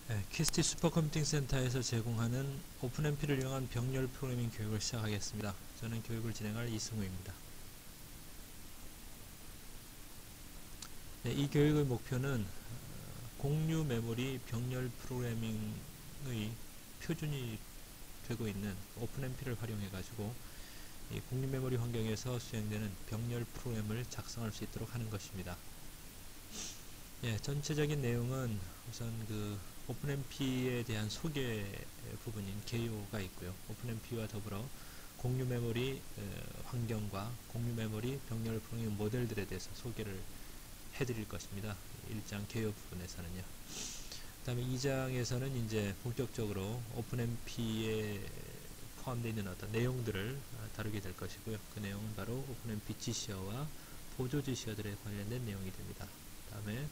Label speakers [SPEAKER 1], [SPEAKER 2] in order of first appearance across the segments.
[SPEAKER 1] 네, 퀴스티 슈퍼컴퓨팅 센터에서 제공하는 오픈MP를 이용한 병렬 프로그래밍 교육을 시작하겠습니다. 저는 교육을 진행할 이승우입니다. 네, 이 교육의 목표는 공유 메모리 병렬 프로그래밍의 표준이 되고 있는 오픈MP를 활용해 가지고 이 공유 메모리 환경에서 수행되는 병렬 프로그램을 작성할 수 있도록 하는 것입니다. 예, 전체적인 내용은 우선 오픈MP에 대한 소개 부분인 개요가 있고요. 오픈MP와 더불어 공유 메모리 환경과 공유 메모리 병렬 프로그래밍 모델들에 대해서 소개를 해드릴 것입니다. 1장 개요 부분에서는요. 그 다음에 2장에서는 이제 본격적으로 오픈MP에 포함되어 있는 어떤 내용들을 다루게 될 것이고요. 그 내용은 바로 오픈MP 지시어와 보조 지시어들에 관련된 내용이 됩니다. 그 다음에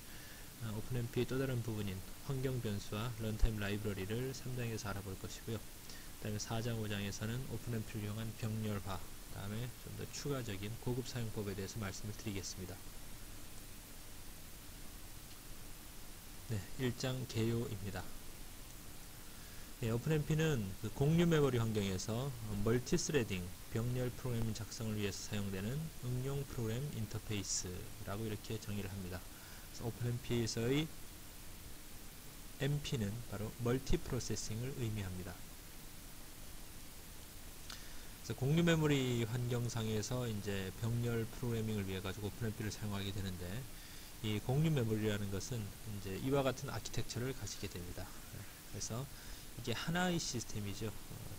[SPEAKER 1] 오픈MP의 또 다른 부분인 환경 변수와 런타임 라이브러리를 3장에서 알아볼 것이고요. 그 다음에 4장, 5장에서는 오픈MP를 이용한 병렬화, 그 다음에 좀 더 추가적인 고급 사용법에 대해서 말씀을 드리겠습니다. 네, 1장 개요입니다. 네, 오픈MP는 공유 메모리 환경에서 멀티스레딩, 병렬 프로그램 작성을 위해서 사용되는 응용 프로그램 인터페이스라고 이렇게 정의를 합니다. 오픈MP에서의 MP는 바로 멀티 프로세싱을 의미합니다. 그래서 공유 메모리 환경상에서 이제 병렬 프로그래밍을 위해 가지고 오픈MP를 사용하게 되는데, 이 공유 메모리라는 것은 이제 이와 같은 아키텍처를 가지게 됩니다. 그래서 이게 하나의 시스템이죠.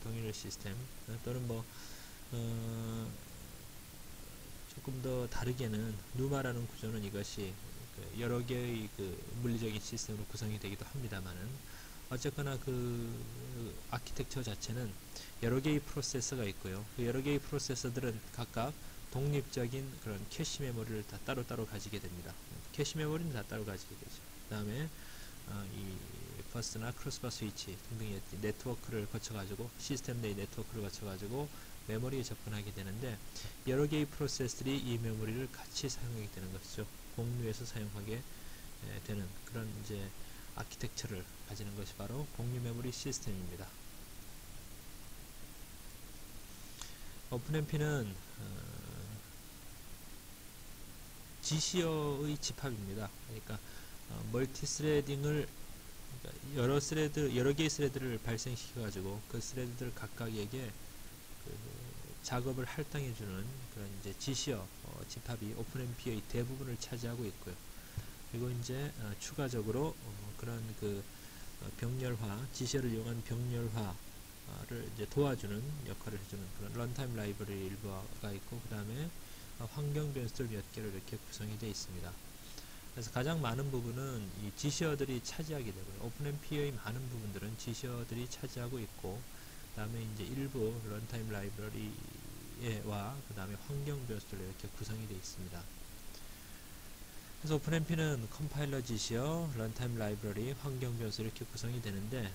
[SPEAKER 1] 동일의 시스템 또는 조금 더 다르게는 누마라는 구조는 이것이 여러 개의 물리적인 시스템으로 구성이 되기도 합니다만은, 어쨌거나 아키텍처 자체는 여러 개의 프로세서가 있고요. 그 여러 개의 프로세서들은 각각 독립적인 그런 캐시 메모리를 다 따로따로 가지게 됩니다. 캐시 메모리는 다 따로 가지게 되죠. 그 다음에 이 버스나 크로스바 스위치 등등의 네트워크를 거쳐가지고, 시스템 내의 네트워크를 거쳐가지고 메모리에 접근하게 되는데, 여러 개의 프로세스들이 이 메모리를 같이 사용하게 되는 것이죠. 공유해서 사용하게 되는 그런 이제 아키텍처를 가지는 것이 바로 공유 메모리 시스템입니다. 오픈MP는 지시어의 집합입니다. 그러니까 멀티스레딩을, 그러니까 여러 개의 스레드를 발생시켜 가지고 그 스레드들 각각에게 작업을 할당해주는 그런 이제 지시어 집합이 오픈MP의 대부분을 차지하고 있고요. 그리고 이제 추가적으로 그런 병렬화, 지시어를 이용한 병렬화를 이제 도와주는 역할을 해주는 그런 런타임 라이브러리 일부가 있고, 그 다음에 환경 변수들 몇 개로 이렇게 구성이 되어 있습니다. 그래서 가장 많은 부분은 이 지시어들이 차지하게 되고요. 오픈MP의 많은 부분들은 지시어들이 차지하고 있고, 그 다음에 이제 일부 런타임 라이브러리와 그 다음에 환경 변수들로 이렇게 구성이 되어 있습니다. 그래서 오픈MP는 컴파일러 지시어, 런타임 라이브러리, 환경 변수 이렇게 구성이 되는데,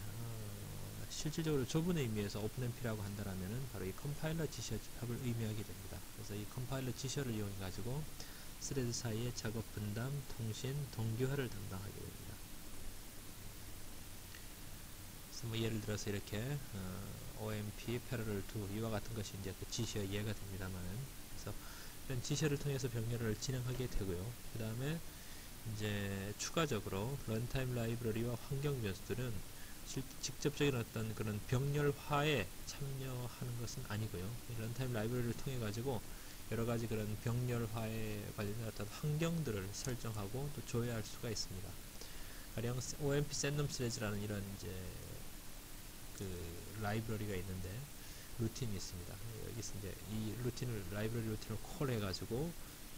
[SPEAKER 1] 실질적으로 좁은 의미에서 오픈MP라고 한다면 바로 이 컴파일러 지시어 집합을 의미하게 됩니다. 그래서 이 컴파일러 지시어를 이용해 가지고 스레드 사이의 작업 분담, 통신, 동기화를 담당하게 됩니다. 그래서 예를 들어서 이렇게 OMP parallel to 이와 같은 것이 이제 그 지시어 이해가 됩니다만은, 그래서 이런 지시어를 통해서 병렬을 진행하게 되고요. 그 다음에 이제 추가적으로 런타임 라이브러리와 환경 변수들은 직접적인 어떤 그런 병렬화에 참여하는 것은 아니고요. 런타임 라이브러리를 통해 가지고 여러 가지 그런 병렬화에 관련된 어떤 환경들을 설정하고 또 조회할 수가 있습니다. 가령 OMP 샌덤 스레즈라는 이런 이제 라이브러리가 있는데, 루틴이 있습니다. 여기서 이제 이 라이브러리 루틴을 콜 해가지고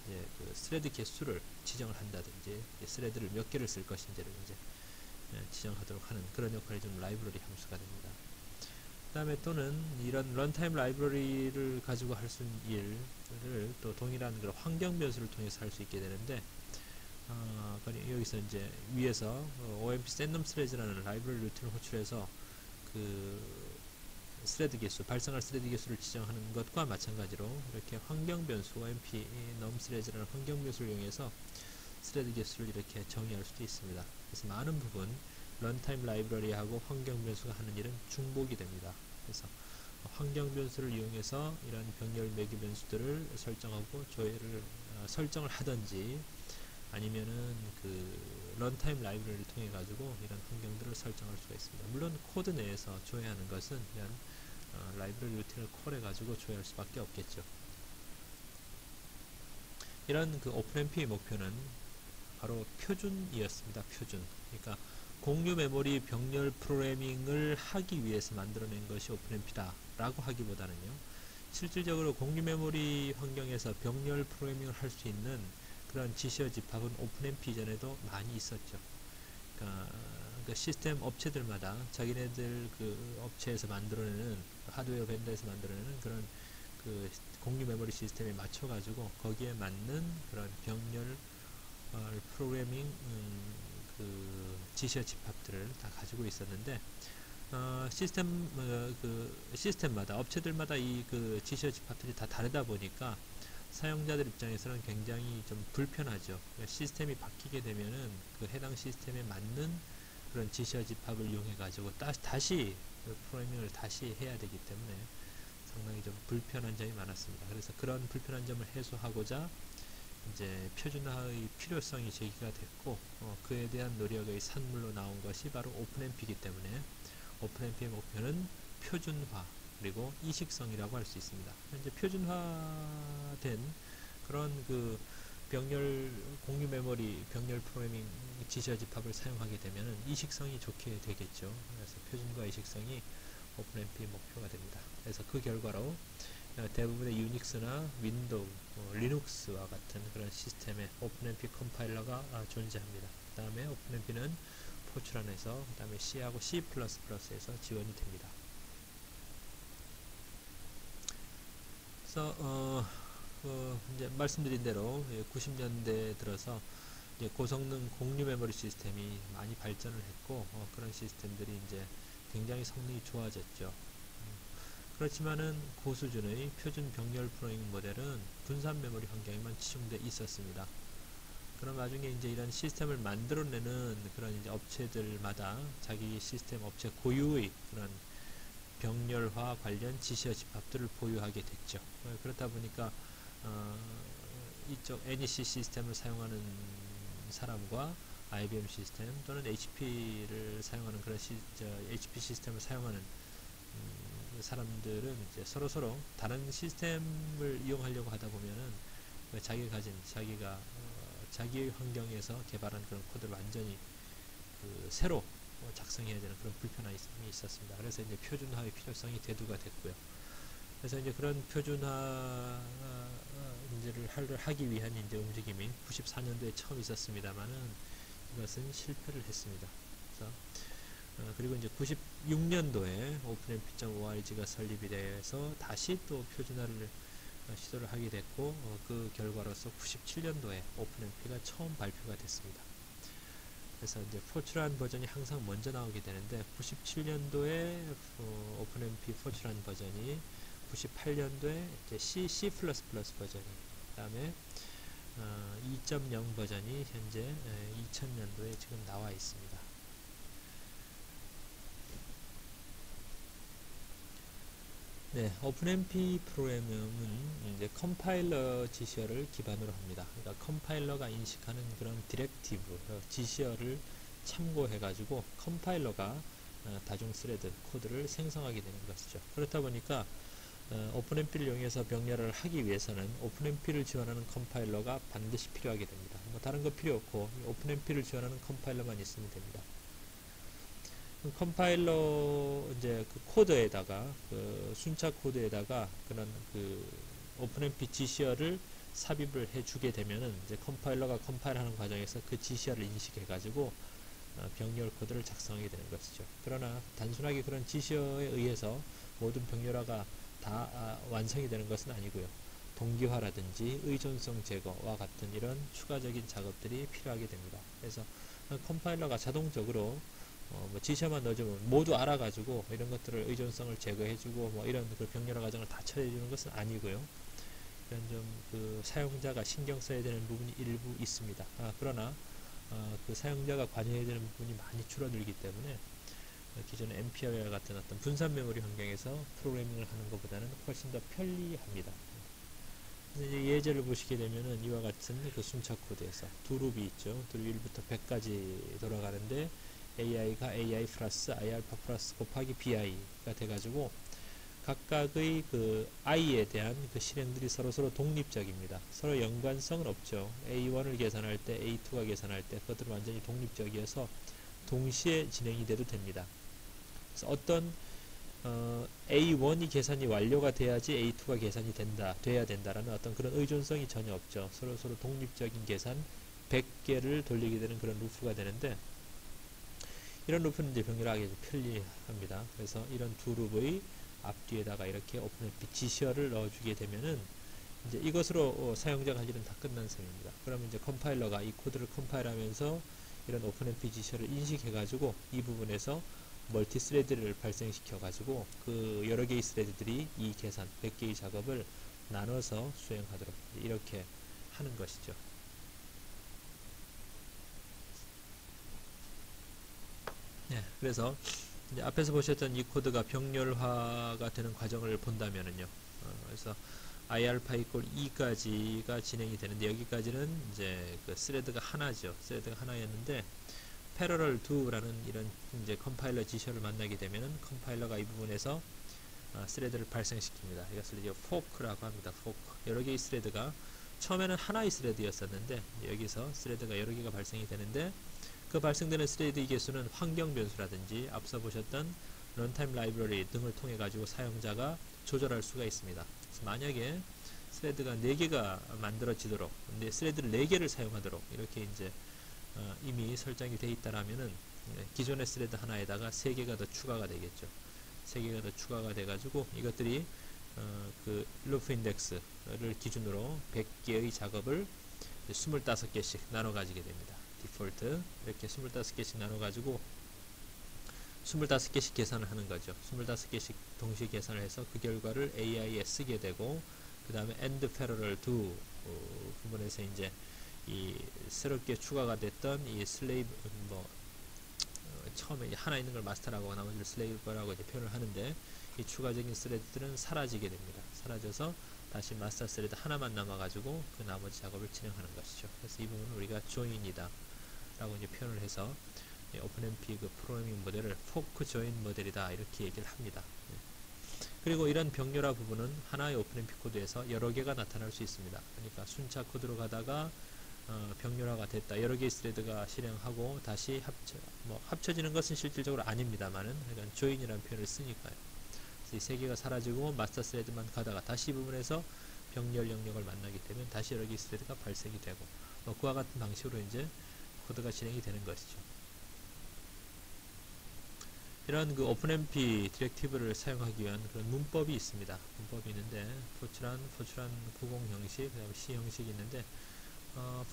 [SPEAKER 1] 이제 스레드 개수를 지정을 한다든지, 스레드를 몇 개를 쓸 것인지를 이제 지정하도록 하는 그런 역할이 좀 라이브러리 함수가 됩니다. 그 다음에 또는 이런 런타임 라이브러리를 가지고 할 수 있는 일을 또 동일한 그런 환경 변수를 통해서 할 수 있게 되는데, 여기서 이제 위에서 OMP 샌덤 스레즈라는 라이브러리 루틴을 호출해서 스레드 개수, 발생할 스레드 개수를 지정하는 것과 마찬가지로 이렇게 환경 변수, OMP num 스레즈라는 환경 변수를 이용해서 스레드 개수를 이렇게 정의할 수도 있습니다. 그래서 많은 부분 런타임 라이브러리하고 환경 변수가 하는 일은 중복이 됩니다. 그래서 환경 변수를 이용해서 이런 병렬 매개 변수들을 설정하고 설정을 하든지 아니면은 그 런타임 라이브러리를 통해 가지고 이런 환경들을 설정할 수가 있습니다. 물론 코드 내에서 조회하는 것은 이런 라이브러리 루틴을 콜해 가지고 조회할 수밖에 없겠죠. 이런 그 오픈MP의 목표는 바로 표준이었습니다. 표준. 그러니까 공유 메모리 병렬 프로그래밍을 하기 위해서 만들어낸 것이 오픈MP다 라고 하기보다는요, 실질적으로 공유 메모리 환경에서 병렬 프로그래밍을 할 수 있는 그런 지시어 집합은 오픈MP 이전에도 많이 있었죠. 그러니까 시스템 업체들마다 자기네들 그 업체에서 만들어내는, 하드웨어 벤더에서 만들어내는 그런 그 공유 메모리 시스템에 맞춰 가지고 거기에 맞는 그런 병렬 프로그래밍 그 지시어 집합들을 다 가지고 있었는데, 시스템마다 업체들마다 이 그 지시어 집합들이 다 다르다 보니까 사용자들 입장에서는 굉장히 좀 불편하죠. 그러니까 시스템이 바뀌게 되면은 그 해당 시스템에 맞는 그런 지시어 집합을 이용해 가지고 다시 그 프로그래밍을 다시 해야 되기 때문에 상당히 좀 불편한 점이 많았습니다. 그래서 그런 불편한 점을 해소하고자 이제 표준화의 필요성이 제기가 됐고, 그에 대한 노력의 산물로 나온 것이 바로 오픈MP이기 때문에 오픈MP의 목표는 표준화 그리고 이식성이라고 할 수 있습니다. 현재 표준화된 그런 그 병렬 공유 메모리 병렬 프로그래밍 지시어 집합을 사용하게 되면 이식성이 좋게 되겠죠. 그래서 표준과 이식성이 오픈MP의 목표가 됩니다. 그래서 그 결과로 대부분의 유닉스나 윈도우, 리눅스와 같은 그런 시스템에 오픈MP 컴파일러가 존재합니다. 그 다음에 오픈MP는 포트란에서, 그 다음에 C하고 C++에서 지원이 됩니다. 그래서 이제 말씀드린 대로 90년대 들어서 이제 고성능 공유 메모리 시스템이 많이 발전을 했고, 그런 시스템들이 이제 굉장히 성능이 좋아졌죠. 그렇지만은 고수준의 표준 병렬 프로그래밍 모델은 분산 메모리 환경에만 치중되어 있었습니다. 그런 와중에 이제 이런 시스템을 만들어내는 그런 이제 업체들마다 자기 시스템 업체 고유의 그런 병렬화 관련 지시어 집합들을 보유하게 됐죠. 그렇다 보니까 이쪽 NEC 시스템을 사용하는 사람과 IBM 시스템 또는 HP를 사용하는 그런 HP 시스템을 사용하는 사람들은 이제 서로 다른 시스템을 이용하려고 하다 보면은 자기가 가진 자기의 환경에서 개발한 그런 코드를 완전히 새로 작성해야 되는 그런 불편함이 있었습니다. 그래서 이제 표준화의 필요성이 대두가 됐고요. 그래서 이제 그런 표준화 문제를 하기 위한 이제 움직임이 94년도에 처음 있었습니다만은 이것은 실패를 했습니다. 그래서 그리고 이제 96년도에 오픈MP.org가 설립이 돼서 다시 또 표준화를 시도를 하게 됐고, 그 결과로서 97년도에 오픈MP가 처음 발표가 됐습니다. 그래서 이제 포트란 버전이 항상 먼저 나오게 되는데 97년도에 오픈MP 포트란 버전이, 98년도에 이제 C++ 버전이, 그 다음에 2.0 버전이 현재 2000년도에 지금 나와 있습니다. 네, 오픈MP 프로그래밍은 이제 컴파일러 지시어를 기반으로 합니다. 그러니까 컴파일러가 인식하는 그런 디렉티브, 지시어를 참고해 가지고 컴파일러가 다중 스레드 코드를 생성하게 되는 것이죠. 그렇다 보니까 오픈MP를 이용해서 병렬을 하기 위해서는 오픈MP를 지원하는 컴파일러가 반드시 필요하게 됩니다. 뭐 다른 거 필요 없고 오픈MP를 지원하는 컴파일러만 있으면 됩니다. 컴파일러 이제 그 코드에다가 그 순차 코드에다가 그런 그 오픈MP 지시어를 삽입을 해주게 되면은 이제 컴파일러가 컴파일하는 과정에서 그 지시어를 인식해 가지고 병렬 코드를 작성하게 되는 것이죠. 그러나 단순하게 그런 지시어에 의해서 모든 병렬화가 다 완성이 되는 것은 아니고요. 동기화라든지 의존성 제거와 같은 이런 추가적인 작업들이 필요하게 됩니다. 그래서 컴파일러가 자동적으로 뭐 지시어만 넣어주면 모두 알아가지고 이런 것들을 의존성을 제거해주고 뭐 이런 그 병렬화 과정을 다 처리해주는 것은 아니고요. 이런 좀 그 사용자가 신경 써야 되는 부분이 일부 있습니다. 그러나 그 사용자가 관여해야 되는 부분이 많이 줄어들기 때문에 기존의 MPR와 같은 어떤 분산 메모리 환경에서 프로그래밍을 하는 것보다는 훨씬 더 편리합니다. 이제 예제를 보시게 되면은 이와 같은 그 순차 코드에서 두 룹이 있죠. 두 룹 1부터 100까지 돌아가는데 AI가 AI 플러스 I 알파 플러스 곱하기 BI가 돼가지고 각각의 그 i에 대한 그 실행들이 서로 독립적입니다. 서로 연관성은 없죠. A1을 계산할 때 A2가 계산할 때 그것들은 완전히 독립적이어서 동시에 진행이 돼도 됩니다. 그래서 어떤 A1이 계산이 완료가 돼야지 A2가 계산이 돼야 된다라는 어떤 그런 의존성이 전혀 없죠. 서로 독립적인 계산 100개를 돌리게 되는 그런 루프가 되는데 이런 루프는 이제 병렬하기 편리합니다. 그래서 이런 두 룹의 앞뒤에다가 이렇게 오픈MP 지시어를 넣어주게 되면은 이제 이것으로 사용자가 할 일은 다 끝난 셈입니다. 그러면 이제 컴파일러가 이 코드를 컴파일하면서 이런 오픈MP 지시어를 인식해가지고 이 부분에서 멀티 스레드를 발생시켜가지고 그 여러 개의 스레드들이 이 계산 100개의 작업을 나눠서 수행하도록 이렇게 하는 것이죠. 네, 그래서 이제 앞에서 보셨던 이 코드가 병렬화가 되는 과정을 본다면은요. 그래서 i알파 이퀄 2까지가 진행이 되는데 여기까지는 이제 그 스레드가 하나죠. 스레드가 하나였는데 패러럴 2라는 이런 이제 컴파일러 지시어를 만나게 되면은 컴파일러가 이 부분에서 스레드를 발생시킵니다. 이것을 이제 포크라고 합니다. 포크. 여러 개의 스레드가 처음에는 하나의 스레드였었는데 여기서 스레드가 여러 개가 발생이 되는데 그 발생되는 스레드의 개수는 환경 변수라든지 앞서 보셨던 런타임 라이브러리 등을 통해 가지고 사용자가 조절할 수가 있습니다. 그래서 만약에 스레드가 4개가 만들어지도록 스레드를 4개를 사용하도록 이렇게 이제 이미 설정이 되어 있다라면은 기존의 스레드 하나에다가 3개가 더 추가가 되겠죠. 3개가 더 추가가 돼 가지고 이것들이 그 루프 인덱스를 기준으로 100개의 작업을 25개씩 나눠 가지게 됩니다. 디폴트 이렇게 25개씩 나눠 가지고 25개씩 계산을 하는 거죠. 25개씩 동시에 계산을 해서 그 결과를 AI에 쓰게 되고 그 다음에 end parallel to 부분에서 이제 이 새롭게 추가가 됐던 이 슬레이브 처음에 하나 있는 걸 마스터라고 나머지를 슬레이브라고 이제 표현을 하는데 이 추가적인 스레드들은 사라지게 됩니다. 사라져서 다시 마스터 스레드 하나만 남아가지고 그 나머지 작업을 진행하는 것이죠. 그래서 이 부분은 우리가 조인이다 라고 이제 표현을 해서 오픈MP 그 프로그래밍 모델을 포크 조인 모델이다 이렇게 얘기를 합니다. 그리고 이런 병렬화 부분은 하나의 오픈MP 코드에서 여러 개가 나타날 수 있습니다. 그러니까 순차 코드로 가다가 병렬화가 됐다. 여러 개의 스레드가 실행하고 다시 합쳐지는 것은 실질적으로 아닙니다만은 그러니까 조인이라는 표현을 쓰니까요. 그래서 이 세 개가 사라지고 마스터 스레드만 가다가 다시 이 부분에서 병렬 영역을 만나게 되면 다시 여러 개의 스레드가 발생이 되고 그와 같은 방식으로 이제 코드가 진행이 되는 것이죠. 이런 그 오픈MP 디렉티브를 사용하기 위한 그런 문법이 있습니다. 문법이 있는데 포트란 90 형식, 그 다음에 C 형식이 있는데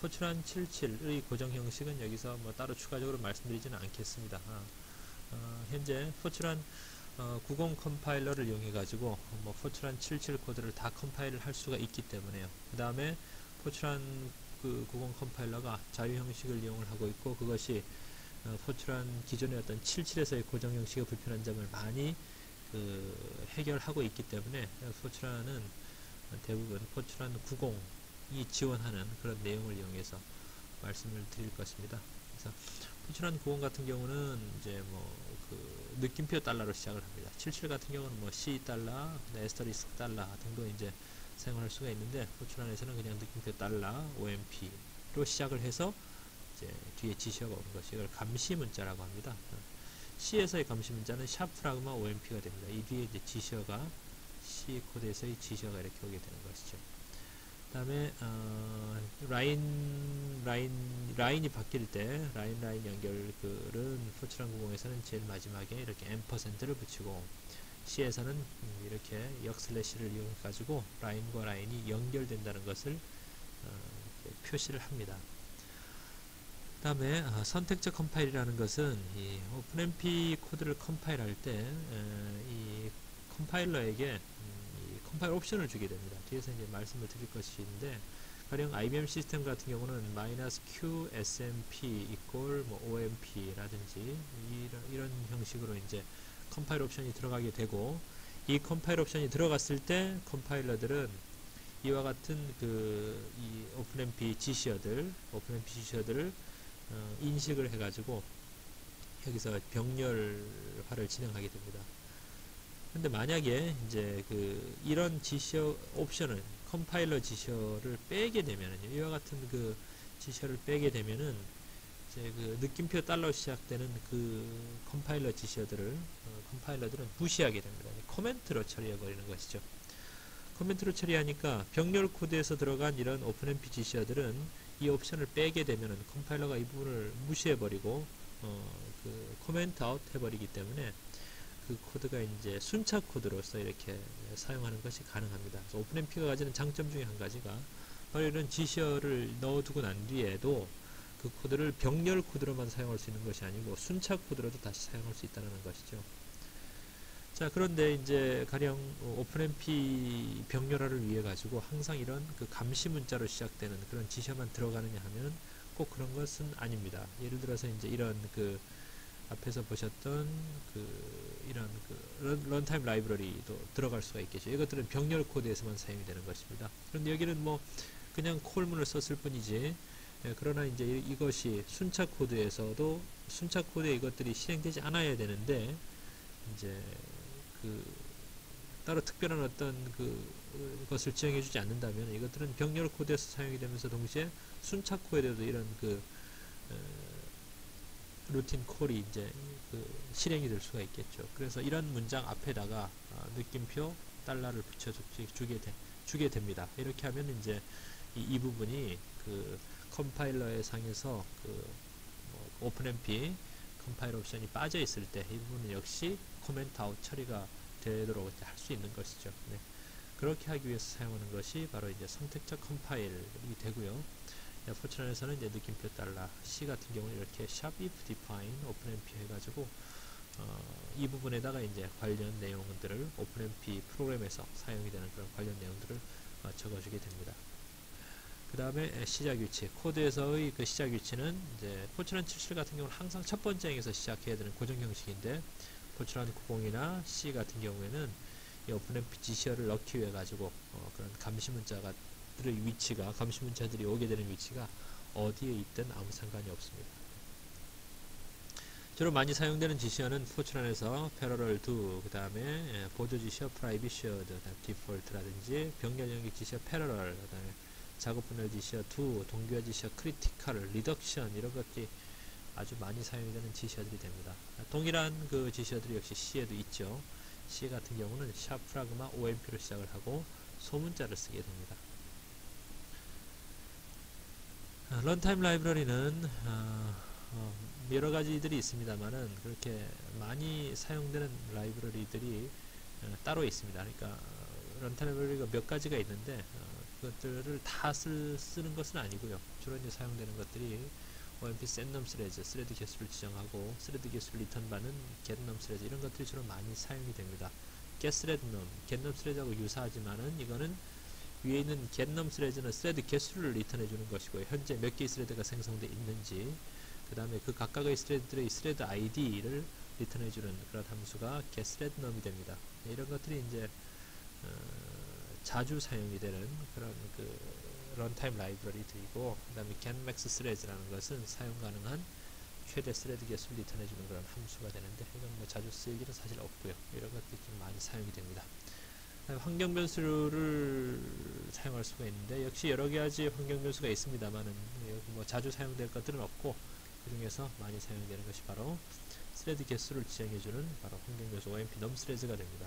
[SPEAKER 1] 포트란 77의 고정 형식은 여기서 뭐 따로 추가적으로 말씀드리지는 않겠습니다. 현재 포트란 90 컴파일러를 이용해 가지고 뭐 포트란 77 코드를 다 컴파일을 할 수가 있기 때문에요. 그 다음에 포트란 그 90 컴파일러가 자유 형식을 이용을 하고 있고 그것이 포트란 기존의 어떤 77에서의 고정 형식의 불편한 점을 많이 해결하고 있기 때문에 포트란은 대부분 포트란 90이 지원하는 그런 내용을 이용해서 말씀을 드릴 것입니다. 그래서 포트란 90 같은 경우는 이제 뭐 그 느낌표 달러로 시작을 합니다. 77 같은 경우는 뭐 C 달러, 에스터리스크 달러 등도 이제 사용할 수가 있는데 포트란에서는 그냥 느낌표 달러, OMP로 시작을 해서 이제 뒤에 지시어가 오는 것이 이걸 감시 문자라고 합니다. C에서의 감시 문자는 샤프라그마 OMP가 됩니다. 이 뒤에 이제 지시어가 C 코드에서의 지시어가 이렇게 오게 되는 것이죠. 그 다음에 라인이 바뀔 때 라인 연결글은 포트란 90에서는 제일 마지막에 이렇게 &를 붙이고 C에서는 이렇게 역슬래시를 이용해 가지고 라인과 라인이 연결된다는 것을 표시를 합니다. 그 다음에 선택적 컴파일이라는 것은 이 오픈MP 코드를 컴파일할 때 이 컴파일러에게 이 컴파일 옵션을 주게 됩니다. 뒤에서 이제 말씀을 드릴 것이 있는데 가령 IBM 시스템 같은 경우는 -QSMP 이퀄 뭐 OMP라든지 이런 형식으로 이제 컴파일 옵션이 들어가게 되고, 이 컴파일 옵션이 들어갔을 때 컴파일러들은 이와 같은 이 오픈MP 지시어들을 인식을 해가지고 여기서 병렬화를 진행하게 됩니다. 근데 만약에 이제 이런 지시어 옵션을 컴파일러 지시어를 빼게 되면은요, 이와 같은 지시어를 빼게 되면은 이제 느낌표 달러 시작되는 컴파일러 지시어들을 컴파일러들은 무시하게 됩니다. 코멘트로 처리해 버리는 것이죠. 코멘트로 처리하니까 병렬 코드에서 들어간 이런 오픈MP 지시어들은 이 옵션을 빼게 되면은 컴파일러가 이 부분을 무시해 버리고 코멘트 아웃 해버리기 때문에 그 코드가 이제 순차 코드로서 이렇게 사용하는 것이 가능합니다. 그래서 오픈MP가 가지는 장점 중에 한 가지가 바로 이런 지시어를 넣어두고 난 뒤에도 그 코드를 병렬 코드로만 사용할 수 있는 것이 아니고 순차 코드로도 다시 사용할 수 있다는 것이죠. 자, 그런데 이제 가령 오픈MP 병렬화를 위해 가지고 항상 이런 감시 문자로 시작되는 그런 지시어만 들어가느냐 하면 꼭 그런 것은 아닙니다. 예를 들어서 이제 이런 앞에서 보셨던 이런 런타임 라이브러리도 들어갈 수가 있겠죠. 이것들은 병렬 코드에서만 사용이 되는 것입니다. 그런데 여기는 뭐 그냥 콜문을 썼을 뿐이지, 그러나 이제 이것이 순차 코드에서도 순차 코드에 이것들이 실행되지 않아야 되는데, 이제 따로 특별한 어떤 것을 지정해주지 않는다면 이것들은 병렬 코드에서 사용이 되면서 동시에 순차 코드에도 이런 루틴 콜이 이제 실행이 될 수가 있겠죠. 그래서 이런 문장 앞에다가 느낌표 달러를 주게 됩니다. 이렇게 하면 이제 이 부분이 컴파일러의 상에서 오픈MP 컴파일 옵션이 빠져 있을 때 이 부분은 역시 코멘트 아웃 처리가 되도록 할 수 있는 것이죠. 네. 그렇게 하기 위해서 사용하는 것이 바로 이제 선택적 컴파일이 되고요. 포트란에서는 이제 느낌표 달러, C 같은 경우는 이렇게 샵 if define openmp 해가지고 이 부분에다가 이제 관련 내용들을 오픈MP 프로그램에서 사용이 되는 그런 관련 내용들을 적어주게 됩니다. 그 다음에 시작 위치, 코드에서의 시작 위치는 이제 포트란 77 같은 경우는 항상 첫 번째 행에서 시작해야 되는 고정 형식인데, 포트란 90이나 C 같은 경우에는 이 오픈MP 지시어를 넣기 위해 가지고 그런 감시 문자들의 위치가, 감시 문자들이 오게 되는 위치가 어디에 있든 아무 상관이 없습니다. 주로 많이 사용되는 지시어는 포트란에서 parallel to, 그 다음에 보조 지시어 private shared, default라든지 병렬 연결 지시어 parallel, 그 다음에 작업 분할 지시어 to, 동기화 지시어 critical, reduction, 이런 것들이 아주 많이 사용이 되는 지시어들이 됩니다. 동일한 지시어들이 역시 C에도 있죠. C 같은 경우는 샵 프라그마 OMP로 시작을 하고 소문자를 쓰게 됩니다. 런타임 라이브러리는 여러 가지들이 있습니다만은 그렇게 많이 사용되는 라이브러리들이 따로 있습니다. 그러니까 런타임 라이브러리가 몇 가지가 있는데 그것들을 다 쓰는 것은 아니고요. 주로 이제 사용되는 것들이 OMP setnum threads, 스레드 개수를 지정하고 스레드 개수를 리턴받는 getnum threads, 이런 것들이 주로 많이 사용이 됩니다. getthreadnum, getnum threads하고 유사하지만은 이거는 위에 있는 getnum threads는 스레드 개수를 리턴해 주는 것이고요. 현재 몇 개의 스레드가 생성되어 있는지, 그 다음에 그 각각의 스레드들의 스레드 ID를 리턴해 주는 그런 함수가 getthreadnum이 됩니다. 이런 것들이 이제 자주 사용이 되는 그런 런타임 라이브러리들이고, 그 다음에 getmax threads라는 것은 사용 가능한 최대 스레드 개수를 리턴해주는 그런 함수가 되는데, 이건 뭐 자주 쓸 일은 사실 없고요. 이런 것들이 좀 많이 사용이 됩니다. 환경 변수를 사용할 수가 있는데, 역시 여러 가지 환경 변수가 있습니다만은 뭐 자주 사용될 것들은 없고, 그 중에서 많이 사용되는 것이 바로 스레드 개수를 지정해주는 바로 환경 변수 OMP num threads가 됩니다.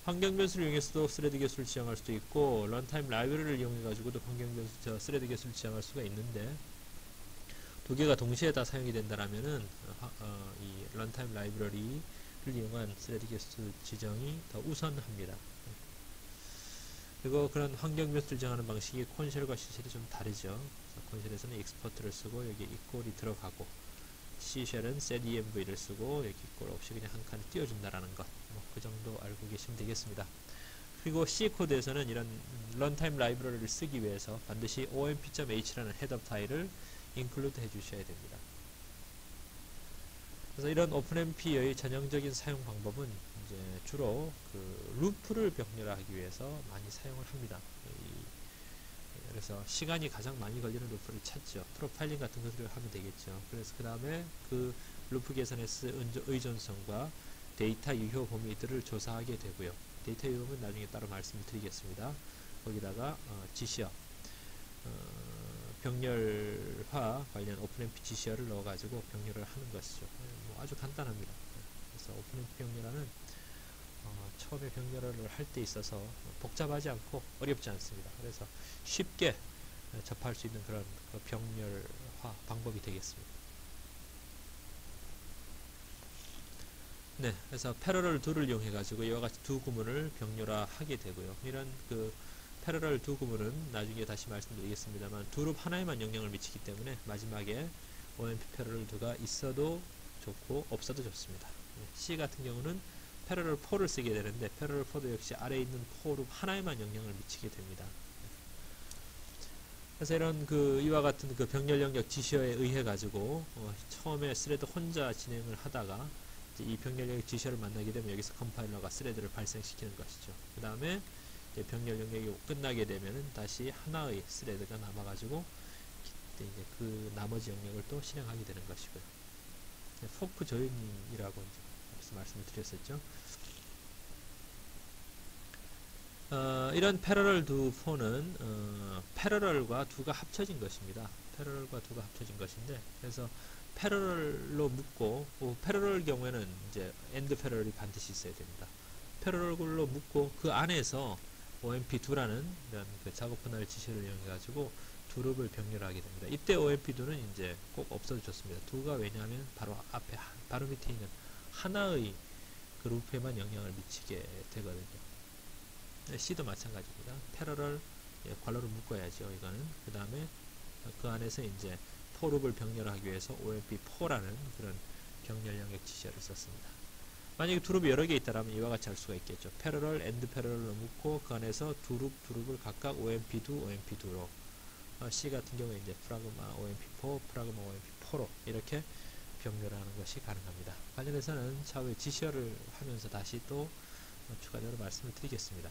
[SPEAKER 1] 환경 변수를 이용해서도 스레드 개수를 지정할 수도 있고, 런타임 라이브러리를 이용해 가지고도 환경 변수 스레드 개수를 지정할 수가 있는데, 두 개가 동시에 다 사용이 된다라면은 이 런타임 라이브러리를 이용한 스레드 개수 지정이 더 우선합니다. 그리고 그런 환경 변수를 지정하는 방식이 콘쉘과 C쉘이 좀 다르죠. 콘쉘에서는 export를 쓰고 여기 equal이 들어가고, C쉘은 setenv를 쓰고 여기 equal 없이 그냥 한 칸을 띄워준다라는 것, 그 정도 알고 계시면 되겠습니다. 그리고 C 코드에서는 이런 런타임 라이브러리를 쓰기 위해서 반드시 omp.h라는 헤더 파일을 include 해주셔야 됩니다. 그래서 이런 오픈MP의 전형적인 사용 방법은 이제 주로 그 루프를 병렬하기 위해서 많이 사용을 합니다. 그래서 시간이 가장 많이 걸리는 루프를 찾죠. 프로파일링 같은 것들을 하면 되겠죠. 그래서 그 다음에 그 루프 계산에서 의존성과 데이터 유효 범위들을 조사하게 되고요. 데이터 유효 범위는 나중에 따로 말씀을 드리겠습니다. 거기다가 지시어 병렬화 관련 오픈MP 지시어를 넣어가지고 병렬을 하는 것이죠. 뭐 아주 간단합니다. 그래서 오픈MP 병렬화는 처음에 병렬화를 할 때 있어서 복잡하지 않고 어렵지 않습니다. 그래서 쉽게 접할 수 있는 그런 병렬화 방법이 되겠습니다. 네, 그래서 패러럴 2를 이용해 가지고 이와 같이 두 구문을 병렬화하게 되고요. 이런 그 패러럴 2 구문은 나중에 다시 말씀드리겠습니다만 두 룹 하나에만 영향을 미치기 때문에 마지막에 OMP 패러럴 2가 있어도 좋고 없어도 좋습니다. C 같은 경우는 패러럴 4를 쓰게 되는데 패러럴 4도 역시 아래에 있는 4룹 하나에만 영향을 미치게 됩니다. 그래서 이런 그 이와 같은 그 병렬 영역 지시어에 의해 가지고 처음에 스레드 혼자 진행을 하다가 이제 이 병렬 영역 지시어를 만나게 되면 여기서 컴파일러가 스레드를 발생시키는 것이죠. 그 다음에 병렬 영역이 끝나게 되면은 다시 하나의 스레드가 남아가지고 이제 그 나머지 영역을 또 실행하게 되는 것이고요. 포크 조인이라고 이제 말씀을 드렸었죠. 이런 패러럴 2 4는 패러럴과 2가 합쳐진 것입니다. 패러럴과 2가 합쳐진 것인데 그래서 패러럴로 묶고 패러럴 경우에는 이제 엔드 패러럴이 반드시 있어야 됩니다. 패러럴로 묶고 그 안에서 OMP2라는 이런 그 작업 분할 지시를 이용해 가지고 두 룹을 병렬하게 됩니다. 이때 OMP2는 이제 꼭 없어도 좋습니다. 2가 왜냐하면 바로 앞에 바로 밑에 있는 하나의 그 루프에만 영향을 미치게 되거든요. C도 마찬가지입니다. 패러럴 괄호를 묶어야죠. 이거는 그 다음에 그 안에서 이제 포룹을 병렬하기 위해서 OMP4라는 그런 병렬 영역 지시어를 썼습니다. 만약에 두 룹이 여러 개 있다면 이와 같이 할 수가 있겠죠. 패러럴, 엔드 패러럴로 묶고 그 안에서 두 룹을 각각 OMP2, OMP2로 C 같은 경우에 이제 프라그마 OMP4, 프라그마 OMP4로 이렇게 병렬하는 것이 가능합니다. 관련해서는 차후에 지시어를 하면서 다시 또 추가적으로 말씀을 드리겠습니다.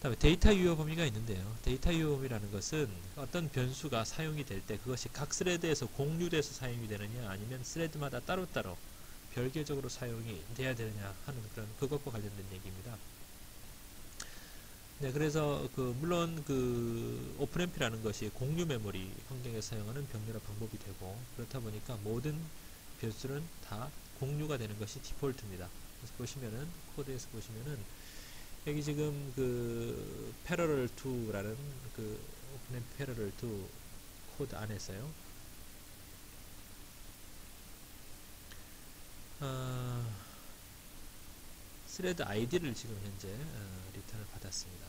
[SPEAKER 1] 다음에 데이터 유효 범위가 있는데요. 데이터 유효 범위라는 것은 어떤 변수가 사용이 될 때 그것이 각 스레드에서 공유돼서 사용이 되느냐 아니면 스레드마다 따로따로 별개적으로 사용이 돼야 되느냐 하는 그런 그것과 관련된 얘기입니다. 네, 그래서 물론 오픈MP라는 것이 공유 메모리 환경에서 사용하는 병렬화 방법이 되고 그렇다 보니까 모든 변수는 다 공유가 되는 것이 디폴트입니다. 그래서 보시면은 코드에서 보시면은 여기 지금 패러럴 2라는 오픈MP 패러럴 2 코드 안에서요. 스레드 아이디를 지금 현재 리턴을 받았습니다.